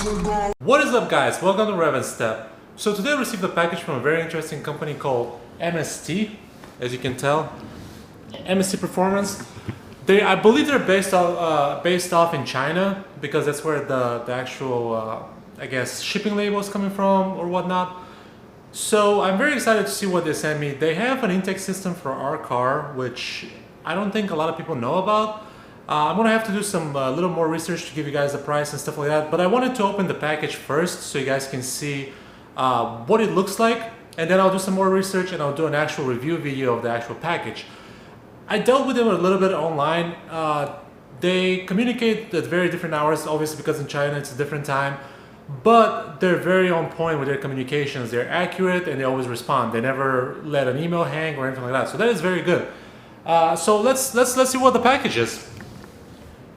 What is up, guys? Welcome to Rev and Step. So today I received a package from a very interesting company called MST. As you can tell, MST Performance. I believe they're based off in China, because that's where the actual I guess shipping label is coming from or whatnot. So I'm very excited to see what they sent me. They have an intake system for our car, which I don't think a lot of people know about. I'm gonna have to do some little more research to give you guys the price and stuff like that. But I wanted to open the package first so you guys can see what it looks like, and then I'll do some more research and I'll do an actual review video of the actual package. I dealt with them a little bit online. They communicate at very different hours, obviously because in China it's a different time. But they're very on point with their communications. They're accurate and they always respond. They never let an email hang or anything like that. So that is very good. So let's see what the package is.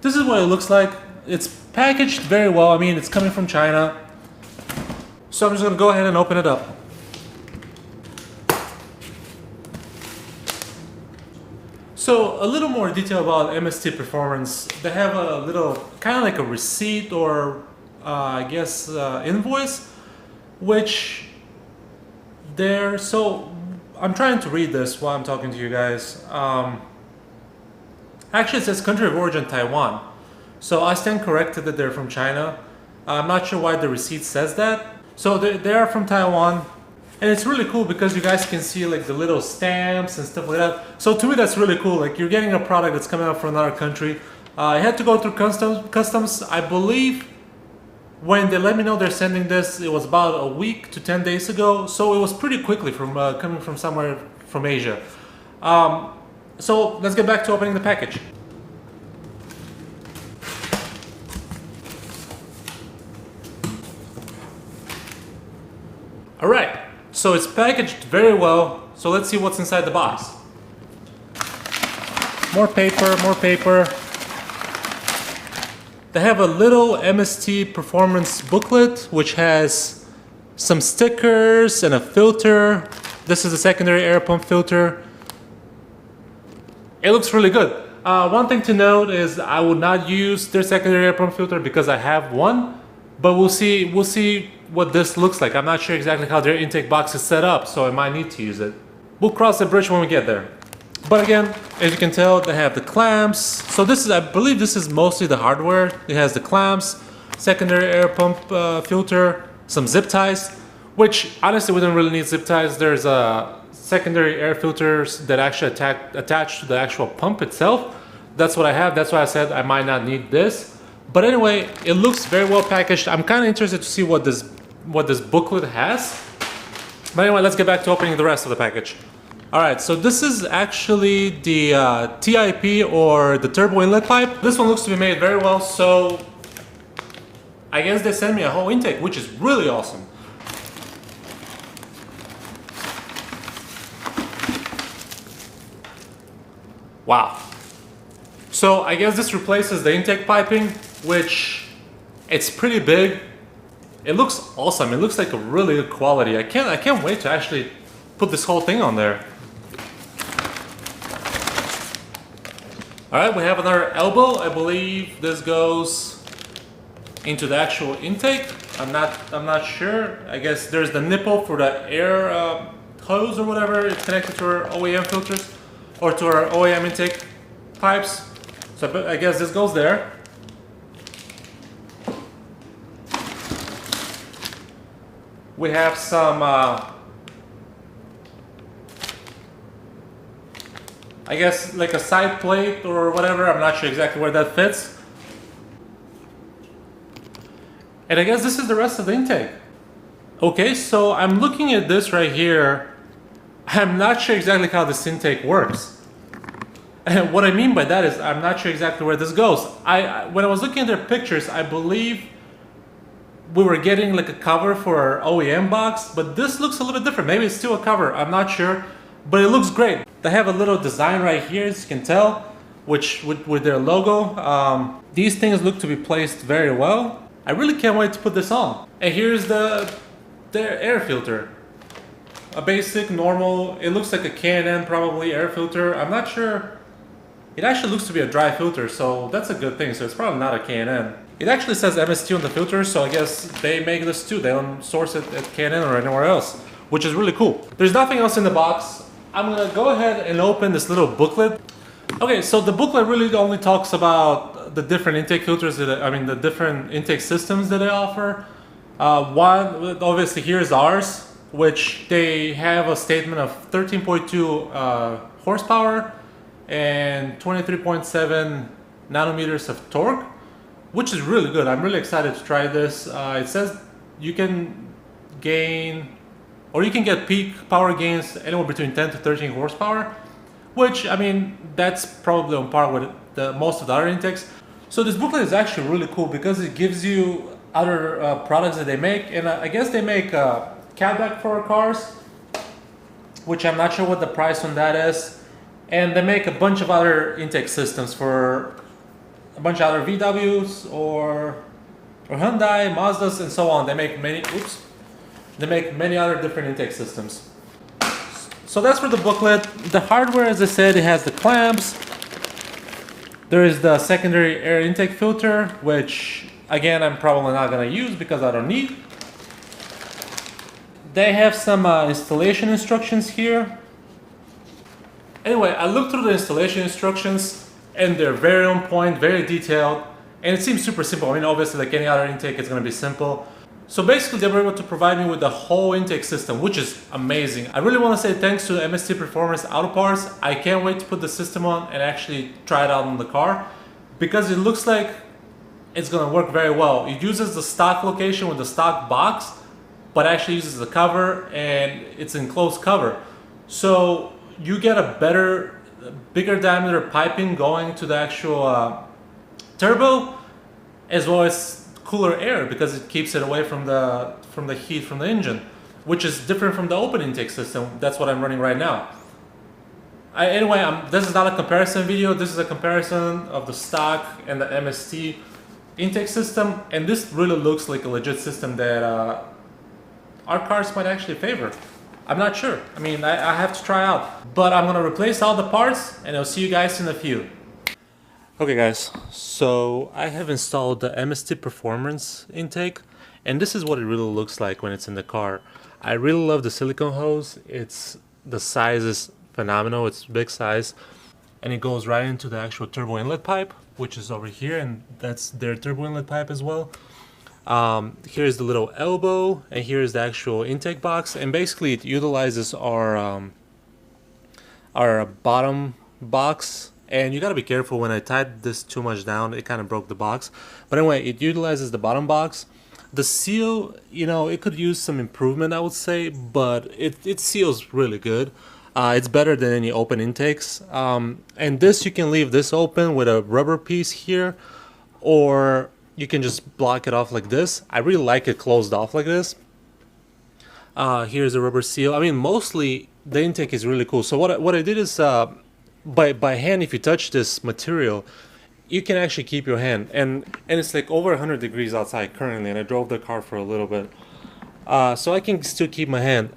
This is what it looks like. It's packaged very well. I mean, it's coming from China. So I'm just gonna go ahead and open it up. So a little more detail about MST Performance. They have a little, kind of like a receipt or I guess invoice, which so I'm trying to read this while I'm talking to you guys. Actually, it says country of origin Taiwan, so I stand corrected that they're from China. I'm not sure why the receipt says that. So they are from Taiwan, and it's really cool because you guys can see like the little stamps and stuff like that. So to me, that's really cool. Like, you're getting a product that's coming out from another country. I had to go through customs. I believe when they let me know they're sending this, it was about a week to 10 days ago. So it was pretty quickly from coming from somewhere from Asia. So let's get back to opening the package. Alright, so it's packaged very well. So let's see what's inside the box. More paper, more paper. They have a little MST Performance booklet, which has some stickers and a filter. This is a secondary air pump filter. It looks really good. One thing to note is I would not use their secondary air pump filter because I have one, but we'll see what this looks like. I'm not sure exactly how their intake box is set up, so I might need to use it. We'll cross the bridge when we get there. But again, as you can tell, they have the clamps. So I believe this is mostly the hardware. It has the clamps, secondary air pump filter, some zip ties, which honestly we don't really need zip ties. There's secondary air filters that actually attach to the actual pump itself. That's what I have. That's why I said I might not need this. But anyway, it looks very well packaged. I'm kind of interested to see what this booklet has. But anyway, let's get back to opening the rest of the package. Alright, so this is actually the TIP, or the turbo inlet pipe. This one looks to be made very well, so I guess they sent me a whole intake, which is really awesome. Wow. So I guess this replaces the intake piping, which it's pretty big. It looks awesome. It looks like a really good quality. I can't wait to actually put this whole thing on there. Alright, we have another elbow. I believe this goes into the actual intake. I'm not sure. I guess there's the nipple for the air hose or whatever. It's connected to our OEM filters or to our OEM intake pipes. So I guess this goes there. We have some I guess like a side plate or whatever. I'm not sure exactly where that fits. And I guess this is the rest of the intake. Okay, so I'm looking at this right here. I'm not sure exactly how this intake works. And what I mean by that is I'm not sure exactly where this goes. When I was looking at their pictures, I believe we were getting like a cover for our OEM box, but this looks a little bit different. Maybe it's still a cover, I'm not sure, but it looks great. They have a little design right here, as you can tell, which with their logo. These things look to be placed very well. I really can't wait to put this on. And here's their air filter. A basic, normal, it looks like a K&N probably air filter. I'm not sure. It actually looks to be a dry filter, so that's a good thing. So it's probably not a K&N. It actually says MST on the filter, so I guess they make this too. They don't source it at Canon or anywhere else, which is really cool. There's nothing else in the box. I'm gonna go ahead and open this little booklet. Okay, so the booklet really only talks about the different intake filters the different intake systems that they offer. One, obviously, here's ours, which they have a statement of 13.2 horsepower and 23.7 nanometers of torque, which is really good. I'm really excited to try this. It says you can gain, or you can get peak power gains anywhere between 10 to 13 horsepower, which, I mean, that's probably on par with most of the other intakes. So this booklet is actually really cool because it gives you other products that they make, and I guess they make catback for cars, which I'm not sure what the price on that is, and they make a bunch of other intake systems for a bunch of other VWs or Hyundai, Mazdas, and so on. They make many other different intake systems. So that's for the booklet. The hardware, as I said, it has the clamps. There is the secondary air intake filter, which again I'm probably not going to use because I don't need. They have some installation instructions here. Anyway, I looked through the installation instructions and they're very on point, very detailed, and it seems super simple. I mean, obviously, like any other intake, it's going to be simple. So basically, they were able to provide me with the whole intake system, which is amazing. I really want to say thanks to MST Performance Auto Parts. I can't wait to put the system on and actually try it out on the car, because it looks like it's going to work very well. It uses the stock location with the stock box, but actually uses the cover, and it's enclosed cover. So you get a bigger diameter piping going to the actual turbo, as well as cooler air, because it keeps it away from the heat from the engine, which is different from the open intake system. That's what I'm running right now. This is not a comparison video. This is a comparison of the stock and the MST intake system, and this really looks like a legit system that our cars might actually favor. I'm not sure. I mean, I have to try out, but I'm gonna replace all the parts, and I'll see you guys in a few. Okay guys, so I have installed the MST Performance intake, and this is what it really looks like when it's in the car. I really love the silicone hose. The size is phenomenal. It's big size, and it goes right into the actual turbo inlet pipe, which is over here, and that's their turbo inlet pipe as well. Here's the little elbow, and here's the actual intake box, and basically it utilizes our bottom box. And you gotta be careful. When I tied this too much down, it kind of broke the box. But anyway, it utilizes the bottom box. The seal, it could use some improvement, I would say, but it seals really good. It's better than any open intakes. And this, you can leave this open with a rubber piece here, or you can just block it off like this. I really like it closed off like this. Here's a rubber seal. I mean, mostly the intake is really cool. So what I did is, by hand, if you touch this material, you can actually keep your hand, and it's like over 100 degrees outside currently, and I drove the car for a little bit, so I can still keep my hand.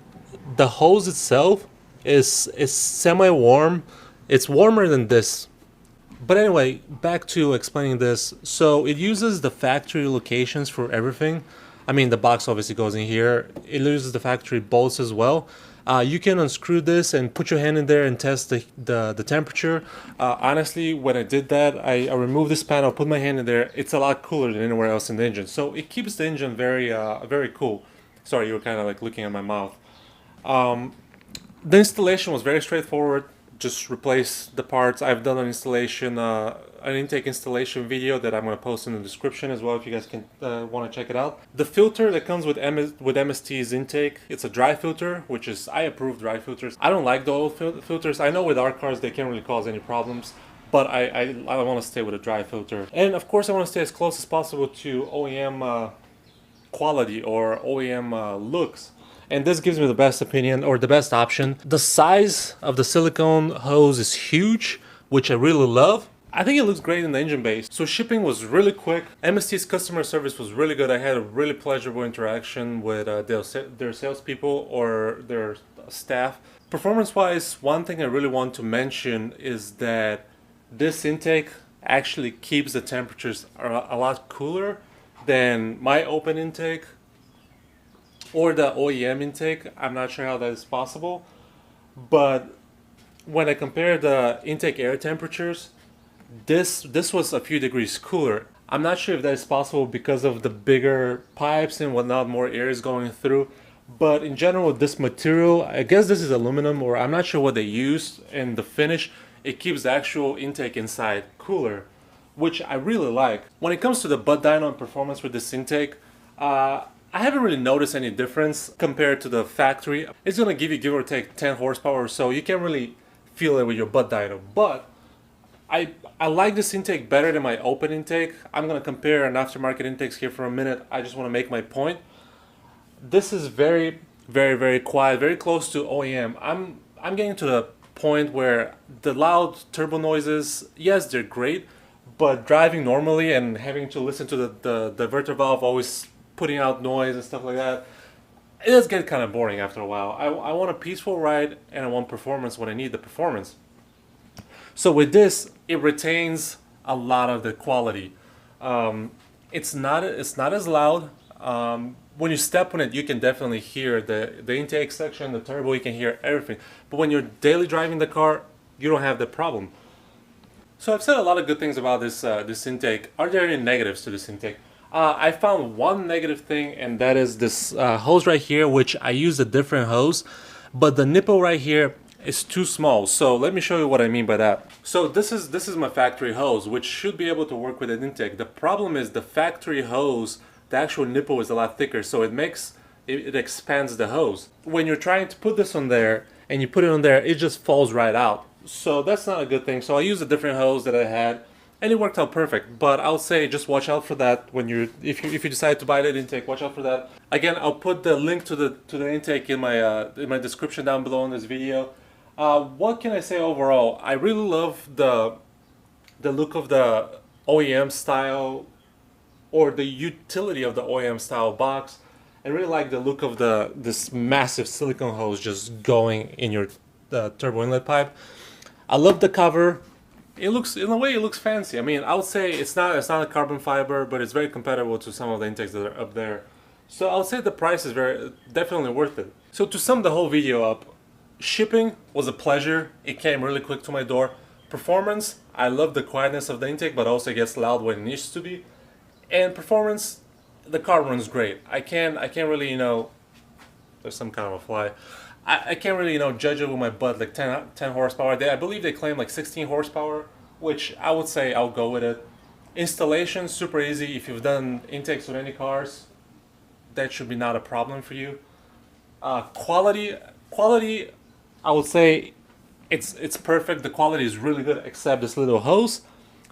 The hose itself is semi-warm. It's warmer than this. But anyway, back to explaining this. So it uses the factory locations for everything. I mean, the box obviously goes in here. It uses the factory bolts as well. You can unscrew this and put your hand in there and test the temperature. Honestly, when I did that, I removed this panel, put my hand in there. It's a lot cooler than anywhere else in the engine. So it keeps the engine very cool. Sorry, you were kind of like looking at my mouth. The installation was very straightforward. Just replace the parts. I've done an installation, an intake installation video that I'm going to post in the description as well if you guys can want to check it out. The filter that comes with MST's intake, it's a dry filter, which is, I approve dry filters. I don't like the oil filters. I know with our cars they can't really cause any problems, but I want to stay with a dry filter. And of course I want to stay as close as possible to OEM quality or OEM looks. And this gives me the best opinion, or the best option. The size of the silicone hose is huge, which I really love. I think it looks great in the engine bay. So shipping was really quick. MST's customer service was really good. I had a really pleasurable interaction with their salespeople or their staff. Performance-wise, one thing I really want to mention is that this intake actually keeps the temperatures a lot cooler than my open intake or the OEM intake. I'm not sure how that is possible, but when I compare the intake air temperatures, this was a few degrees cooler. I'm not sure if that is possible because of the bigger pipes and whatnot, more air is going through. But in general, this material, I guess this is aluminum, or I'm not sure what they used in the finish. It keeps the actual intake inside cooler, which I really like. When it comes to the butt dyno and performance with this intake, I haven't really noticed any difference compared to the factory. It's gonna give you give or take 10 horsepower or so. You can't really feel it with your butt dyno, but I like this intake better than my open intake. I'm gonna compare an aftermarket intakes here for a minute. I just want to make my point. This is very, very, very quiet, very close to OEM. I'm getting to the point where the loud turbo noises, yes, they're great, but driving normally and having to listen to the diverter valve always putting out noise and stuff like that, it does get kind of boring after a while. I want a peaceful ride and I want performance when I need the performance. So with this, it retains a lot of the quality. It's not as loud. When you step on it, you can definitely hear the intake section, the turbo, you can hear everything. But when you're daily driving the car, you don't have that problem. So I've said a lot of good things about this intake. Are there any negatives to this intake? I found one negative thing, and that is this hose right here, which I use a different hose, but the nipple right here is too small. So let me show you what I mean by that. So this is my factory hose, which should be able to work with an intake. The problem is the factory hose, the actual nipple is a lot thicker, so it expands the hose. When you're trying to put this on there and you put it on there, it just falls right out. So that's not a good thing. So I used a different hose that I had, and it worked out perfect. But I'll say just watch out for that when if you decide to buy that intake. Watch out for that. Again, I'll put the link to the intake in my description down below in this video. What can I say overall? I really love the look of the OEM style, or the utility of the OEM style box. I really like the look of this massive silicone hose just going in your turbo inlet pipe. I love the cover. It looks, in a way, it looks fancy. I mean, I would say it's not a carbon fiber, but it's very compatible to some of the intakes that are up there. So I would say the price is definitely worth it. So to sum the whole video up, shipping was a pleasure. It came really quick to my door. Performance, I love the quietness of the intake, but also it gets loud when it needs to be. And performance, the car runs great. I can't really, there's some kind of a fly. I can't really, judge it with my butt, like 10 horsepower. I believe they claim like 16 horsepower, which I would say I'll go with it. Installation, super easy. If you've done intakes with any cars, that should be not a problem for you. Quality, I would say it's perfect. The quality is really good, except this little hose.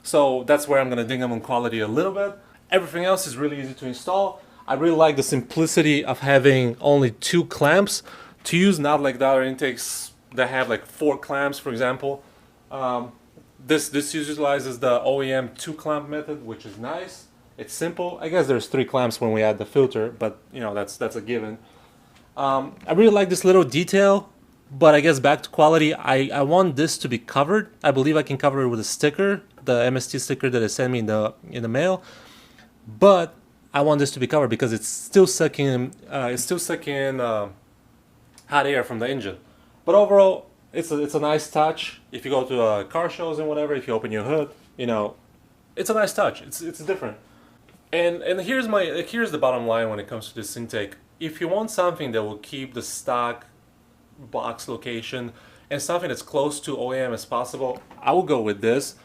So that's where I'm gonna ding them on quality a little bit. Everything else is really easy to install. I really like the simplicity of having only 2 clamps to use, not like the other intakes that have like 4 clamps, for example. This utilizes the OEM 2 clamp method, which is nice. It's simple. I guess there's 3 clamps when we add the filter, but that's a given. I really like this little detail, but I guess back to quality, I want this to be covered. I believe I can cover it with a sticker, the MST sticker that they sent me in the mail. But I want this to be covered because it's still sucking hot air from the engine. But overall, it's a nice touch. If you go to car shows and whatever, if you open your hood, it's a nice touch. It's different. And here's the bottom line when it comes to this intake. If you want something that will keep the stock box location and something that's close to OEM as possible, I will go with this.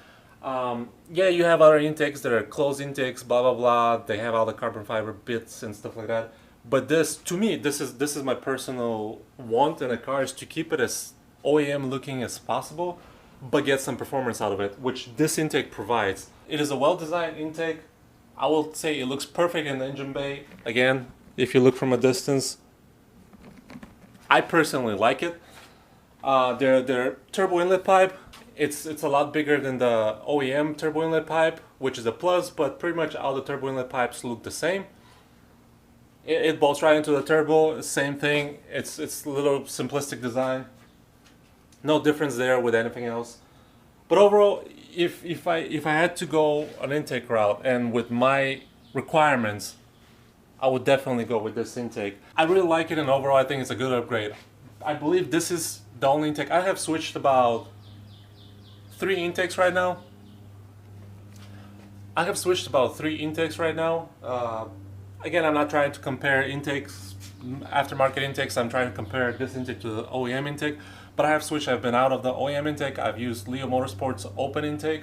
Yeah, you have other intakes that are closed intakes, blah blah blah. They have all the carbon fiber bits and stuff like that. But this, to me, this is my personal want in a car, is to keep it as OEM looking as possible, but get some performance out of it, which this intake provides. It is a well-designed intake. I will say it looks perfect in the engine bay. Again, if you look from a distance, I personally like it. Their turbo inlet pipe, it's a lot bigger than the OEM turbo inlet pipe, which is a plus, but pretty much all the turbo inlet pipes look the same. It bolts right into the turbo, same thing. It's a little simplistic design. No difference there with anything else. But overall, if I had to go an intake route and with my requirements, I would definitely go with this intake. I really like it, and overall I think it's a good upgrade. I believe this is the only intake. I have switched about 3 intakes right now. Again, I'm not trying to compare intakes, aftermarket intakes. I'm trying to compare this intake to the OEM intake. But I have switched. I've been out of the OEM intake. I've used Leo Motorsports open intake.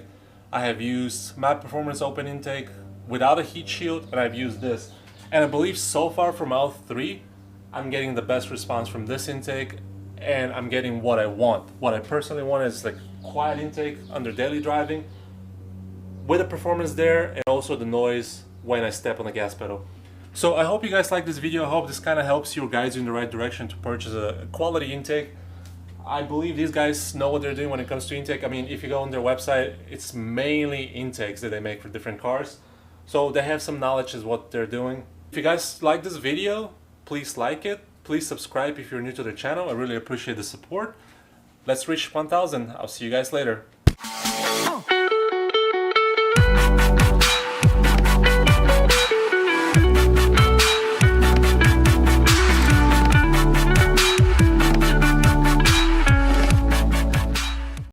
I have used Map Performance open intake without a heat shield, and I've used this. And I believe so far from all 3, I'm getting the best response from this intake, and I'm getting what I want. What I personally want is like quiet intake under daily driving, with the performance there, and also the noise when I step on the gas pedal. So I hope you guys like this video. I hope this kind of helps you, guys, in the right direction to purchase a quality intake. I believe these guys know what they're doing when it comes to intake. I mean, if you go on their website, it's mainly intakes that they make for different cars. So they have some knowledge as what they're doing. If you guys like this video, please like it. Please subscribe if you're new to the channel. I really appreciate the support. Let's reach 1,000. I'll see you guys later.